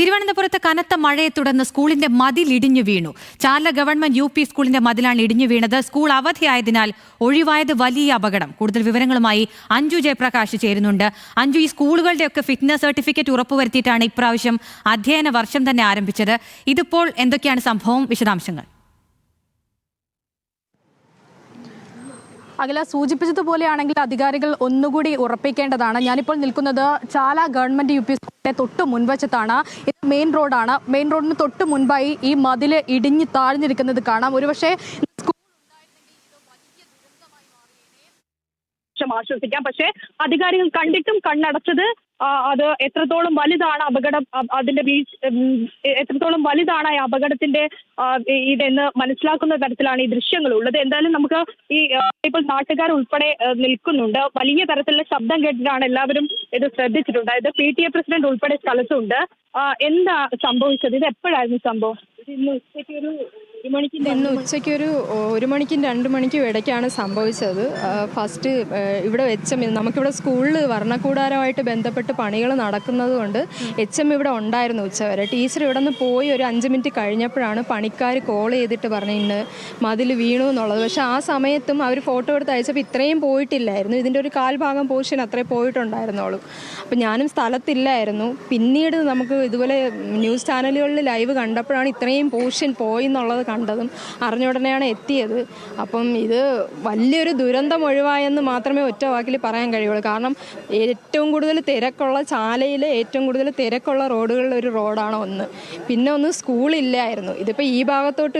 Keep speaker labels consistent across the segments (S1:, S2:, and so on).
S1: തിരുവനന്തപുരത്ത് കനത്ത മഴയെ തുടർന്ന് സ്കൂളിന്റെ മതിൽ ഇടിഞ്ഞു വീണു. ചാല ഗവൺമെന്റ് UP സ്കൂളിന്റെ മതിലാണ് ഇടിഞ്ഞു വീണത്. സ്കൂൾ അവധിയായതിനാൽ ഒഴിവായത് വലിയ അപകടം. കൂടുതൽ വിവരങ്ങളുമായി അഞ്ജു ജയപ്രകാശ് ചേരുന്നുണ്ട്. അഞ്ജു, ഈ സ്കൂളുകളുടെയൊക്കെ ഫിറ്റ്നസ് സർട്ടിഫിക്കറ്റ് ഉറപ്പുവരുത്തിയിട്ടാണ് ഇപ്രാവശ്യം അധ്യയന വർഷം തന്നെ ആരംഭിച്ചത്. ഇതിപ്പോൾ എന്തൊക്കെയാണ് സംഭവം? വിശദാംശങ്ങൾ.
S2: അഖില സൂചിപ്പിച്ചതുപോലെയാണെങ്കിൽ അധികാരികൾ ഒന്നുകൂടി ഉറപ്പിക്കേണ്ടതാണ്. ഞാനിപ്പോൾ നിൽക്കുന്നത് ചാല ഗവൺമെന്റ് UP സ്കൂളിന്റെ തൊട്ട് മുൻവശത്താണ്. ഇത് മെയിൻ റോഡാണ്. മെയിൻ റോഡിന് തൊട്ട് മുൻപായി ഈ മതിൽ ഇടിഞ്ഞ് താഴ്ന്നിരിക്കുന്നത് കാണാം. ഒരുപക്ഷെ ആശ്വസിക്കാം. പക്ഷേ അധികാരികൾ കണ്ടിട്ടും കണ്ണടച്ചത് അത് എത്രത്തോളം വലുതാണ് അപകടം, അതിന്റെ എത്രത്തോളം വലുതാണ് ഈ അപകടത്തിന്റെ ഇതെന്ന് മനസ്സിലാക്കുന്ന തരത്തിലാണ് ഈ ദൃശ്യങ്ങൾ ഉള്ളത്. എന്തായാലും നമുക്ക് ഈ ഇപ്പോൾ നാട്ടുകാർ ഉൾപ്പെടെ നിൽക്കുന്നുണ്ട്. വലിയ തരത്തിലുള്ള ശബ്ദം കേട്ടിട്ടാണ് എല്ലാവരും ഇത് ശ്രദ്ധിച്ചിട്ടുണ്ട്. അതായത് PTA പ്രസിഡന്റ് ഉൾപ്പെടെ സ്ഥലത്തുണ്ട്. എന്താ സംഭവിച്ചത്? ഇത് എപ്പോഴായിരുന്നു സംഭവം?
S3: ഇന്ന് ഉച്ചയ്ക്ക് ഒരു 1 മണിക്കും 2 മണിക്കും ഇടയ്ക്കാണ് സംഭവിച്ചത്. ഫസ്റ്റ് ഇവിടെ നമുക്കിവിടെ സ്കൂളിൽ വർണ്ണക്കൂടാരമായിട്ട് ബന്ധപ്പെട്ട് പണികൾ നടക്കുന്നത് കൊണ്ട് ഇവിടെ ഉണ്ടായിരുന്നു ഉച്ചവരെ. ടീച്ചർ ഇവിടെ നിന്ന് പോയി ഒരു 5 മിനിറ്റ് കഴിഞ്ഞപ്പോഴാണ് പണിക്കാർ കോൾ ചെയ്തിട്ട് പറഞ്ഞു ഇന്ന് മതിൽ വീണു എന്നുള്ളത്. പക്ഷേ ആ സമയത്തും അവർ ഫോട്ടോ എടുത്ത് അയച്ചപ്പോൾ ഇത്രയും പോയിട്ടില്ലായിരുന്നു. ഇതിൻ്റെ ഒരു കാൽഭാഗം പോർഷൻ അത്രേ പോയിട്ടുണ്ടായിരുന്നുള്ളൂ. അപ്പോൾ ഞാനും സ്ഥലത്തില്ലായിരുന്നു. പിന്നീട് നമുക്ക് ഇതുപോലെ ന്യൂസ് ചാനലുകളിൽ ലൈവ് കണ്ടപ്പോഴാണ് ഇത്രയും പോർഷൻ പോയി എന്നുള്ളത് കണ്ടതും അറിഞ്ഞ ഉടനെയാണ് എത്തിയത്. അപ്പം ഇത് വലിയൊരു ദുരന്തം ഒഴിവായെന്ന് മാത്രമേ ഒറ്റ വാക്കിൽ പറയാൻ കഴിയുള്ളൂ. കാരണം ഏറ്റവും കൂടുതൽ തിരക്കുള്ള ചാലയിലെ ഏറ്റവും കൂടുതൽ തിരക്കുള്ള റോഡുകളിൽ ഒരു റോഡാണ് ഒന്ന്. പിന്നെ ഒന്ന് സ്കൂളില്ലായിരുന്നു. ഇതിപ്പോൾ ഈ ഭാഗത്തോട്ട്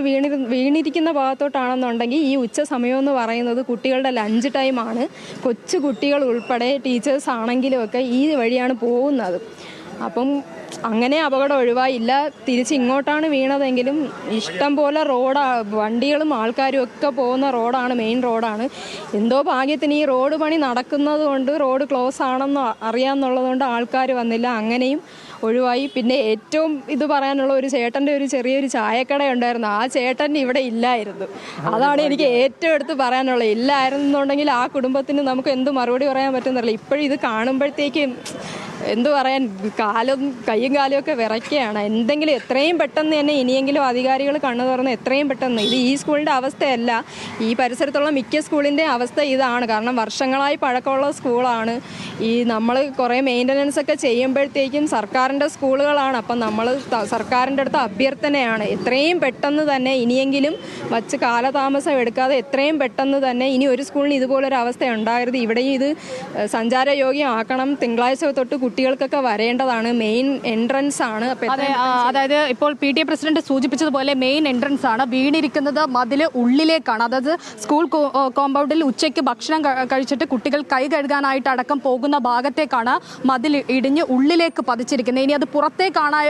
S3: വീണിരിക്കുന്ന ഭാഗത്തോട്ടാണെന്നുണ്ടെങ്കിൽ ഈ ഉച്ച സമയമെന്ന് പറയുന്നത് കുട്ടികളുടെ ലഞ്ച് ടൈമാണ്. കൊച്ചു കുട്ടികൾ ഉൾപ്പെടെ ടീച്ചേഴ്സ് ആണെങ്കിലും ഒക്കെ ഈ വഴിയാണ് പോകുന്നത്. അപ്പം അങ്ങനെ അപകടം ഒഴിവായില്ല. തിരിച്ച് ഇങ്ങോട്ടാണ് വീണതെങ്കിലും ഇഷ്ടം പോലെ വണ്ടികളും ആൾക്കാരും ഒക്കെ പോകുന്ന റോഡാണ്, മെയിൻ റോഡാണ്. എന്തോ ഭാഗ്യത്തിന് ഈ റോഡ് പണി നടക്കുന്നത് കൊണ്ട് റോഡ് ക്ലോസ് ആണെന്ന് അറിയാമെന്നുള്ളത് കൊണ്ട് ആൾക്കാർ വന്നില്ല. അങ്ങനെയും ഒഴിവായി. പിന്നെ ഏറ്റവും ഇത് പറയാനുള്ള ഒരു ചേട്ടൻ്റെ ഒരു ചെറിയൊരു ചായക്കട ഉണ്ടായിരുന്നു. ആ ചേട്ടൻ ഇവിടെ ഇല്ലായിരുന്നു. അതാണ് എനിക്ക് ഏറ്റവും എടുത്ത് പറയാനുള്ളത്. ഇല്ലായിരുന്നുണ്ടെങ്കിൽ ആ കുടുംബത്തിന് നമുക്ക് എന്ത് മറുപടി പറയാൻ പറ്റുന്നില്ല. ഇപ്പോഴും ഇത് കാണുമ്പോഴത്തേക്കും എന്തു പറയാൻ, കയ്യും കാലും ഒക്കെ വിറയ്ക്കുകയാണ്. എന്തെങ്കിലും എത്രയും പെട്ടെന്ന് തന്നെ ഇനിയെങ്കിലും അധികാരികൾ കണ്ണു തുറന്ന് എത്രയും പെട്ടെന്ന്, ഇത് ഈ സ്കൂളിൻ്റെ അവസ്ഥയല്ല, ഈ പരിസരത്തുള്ള മിക്ക സ്കൂളിൻ്റെ അവസ്ഥ ഇതാണ്. കാരണം വർഷങ്ങളായി പഴക്കമുള്ള സ്കൂളാണ്. നമ്മൾ കുറേ മെയിൻ്റനൻസ് ഒക്കെ ചെയ്യുമ്പോഴത്തേക്കും സർക്കാരിൻ്റെ സ്കൂളുകളാണ്. അപ്പം നമ്മൾ സർക്കാരിൻ്റെ അടുത്ത് അഭ്യർത്ഥനയാണ് എത്രയും പെട്ടെന്ന് തന്നെ ഇനിയെങ്കിലും വച്ച് കാലതാമസം എടുക്കാതെ എത്രയും പെട്ടെന്ന് തന്നെ ഇനി ഒരു സ്കൂളിന് ഇതുപോലൊരു അവസ്ഥ ഉണ്ടാകരുത്. ഇവിടെയും ഇത് സഞ്ചാരയോഗ്യമാക്കണം. തിങ്കളാഴ്ച തൊട്ട് കുട്ടികൾക്കൊക്കെ വരേണ്ടതാണ്. മെയിൻ എൻട്രൻസ് ആണ്.
S2: അതായത് ഇപ്പോൾ PTA പ്രസിഡന്റ് സൂചിപ്പിച്ചതുപോലെ മെയിൻ എൻട്രൻസ് ആണ്. വീണിരിക്കുന്നത് മതിൽ ഉള്ളിലേക്കാണ്. അതായത് സ്കൂൾ കോമ്പൗണ്ടിൽ ഉച്ചയ്ക്ക് ഭക്ഷണം കഴിച്ചിട്ട് കുട്ടികൾ കൈ കഴുകാനായിട്ട് അടക്കം പോകുന്ന ഭാഗത്തേക്കാണ് മതിൽ ഇടിഞ്ഞ് ഉള്ളിലേക്ക് പതിച്ചിരിക്കുന്നത്. ഇനി അത് പുറത്തേക്കാണ്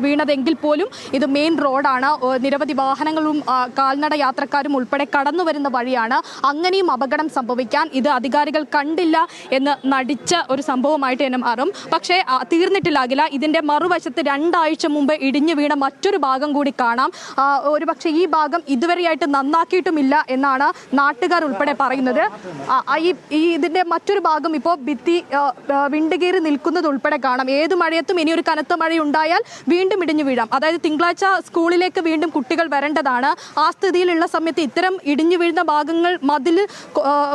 S2: വീണതെങ്കിൽ പോലും ഇത് മെയിൻ റോഡാണ്. നിരവധി വാഹനങ്ങളും കാൽനട യാത്രക്കാരും ഉൾപ്പെടെ കടന്നു വരുന്ന വഴിയാണ്. അങ്ങനെയും അപകടം സംഭവിക്കാൻ ഇത് അധികാരികൾ കണ്ടില്ല എന്ന് നടിച്ച ഒരു സംഭവമായിട്ട് തന്നെ മാറും. പക്ഷേ തീർന്നിട്ടില്ലാകില്ല. ഇതിന്റെ മറുവശത്ത് 2 ആഴ്ച മുമ്പ് ഇടിഞ്ഞു വീണ മറ്റൊരു ഭാഗം കൂടി കാണാം. ഒരുപക്ഷെ ഈ ഭാഗം ഇതുവരെയായിട്ട് നന്നാക്കിയിട്ടുമില്ല എന്നാണ് നാട്ടുകാർ ഉൾപ്പെടെ പറയുന്നത്. ഇതിന്റെ മറ്റൊരു ഭാഗം ഇപ്പോൾ ഭിത്തി വിണ്ടുകീറി നിൽക്കുന്നത് ഉൾപ്പെടെ കാണാം. ഏത് മഴയത്തും ഇനിയൊരു കനത്ത മഴയുണ്ടായാൽ വീണ്ടും ഇടിഞ്ഞു വീഴാം. അതായത് തിങ്കളാഴ്ച സ്കൂളിലേക്ക് വീണ്ടും കുട്ടികൾ വരേണ്ടതാണ്. ആ സ്ഥിതിയിലുള്ള സമയത്ത് ഇത്തരം ഇടിഞ്ഞു വീഴുന്ന ഭാഗങ്ങൾ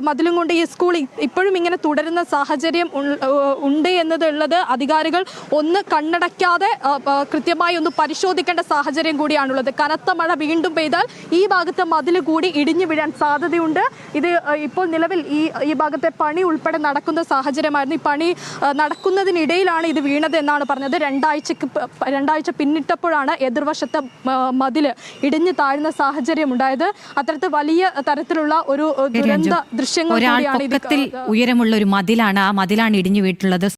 S2: മതിലും കൊണ്ട് ഈ സ്കൂൾ ഇപ്പോഴും ഇങ്ങനെ തുടരുന്ന സാഹചര്യം ഉണ്ട് എന്നതുള്ളത് അധികാരികൾ ഒന്ന് കണ്ണടയ്ക്കാതെ കൃത്യമായി ഒന്ന് പരിശോധിക്കേണ്ട സാഹചര്യം കൂടിയാണുള്ളത്. കനത്ത മഴ വീണ്ടും പെയ്താൽ ഈ ഭാഗത്തെ മതിൽ കൂടി ഇടിഞ്ഞു വീഴാൻ സാധ്യതയുണ്ട്. ഇത് ഇപ്പോൾ നിലവിൽ ഈ ഭാഗത്തെ പണി ഉൾപ്പെടെ നടക്കുന്ന സാഹചര്യമായിരുന്നു. ഈ പണി നടക്കുന്നതിനിടയിലാണ് ഇത് വീണത് എന്നാണ് പറഞ്ഞത്. 2 ആഴ്ച പിന്നിട്ടപ്പോഴാണ് എതിർവശത്തെ മതിൽ ഇടിഞ്ഞു താഴ്ന്ന സാഹചര്യം ഉണ്ടായത്. അത്തരത്തിൽ വലിയ തരത്തിലുള്ള ഒരു ദുരന്ത ദൃശ്യങ്ങൾ കൂടിയാണ്.
S1: ഉയരമുള്ള ഒരു മതിലാണ്, ആ മതിലാണ് ഇടിഞ്ഞു വീട്ടുള്ളത്.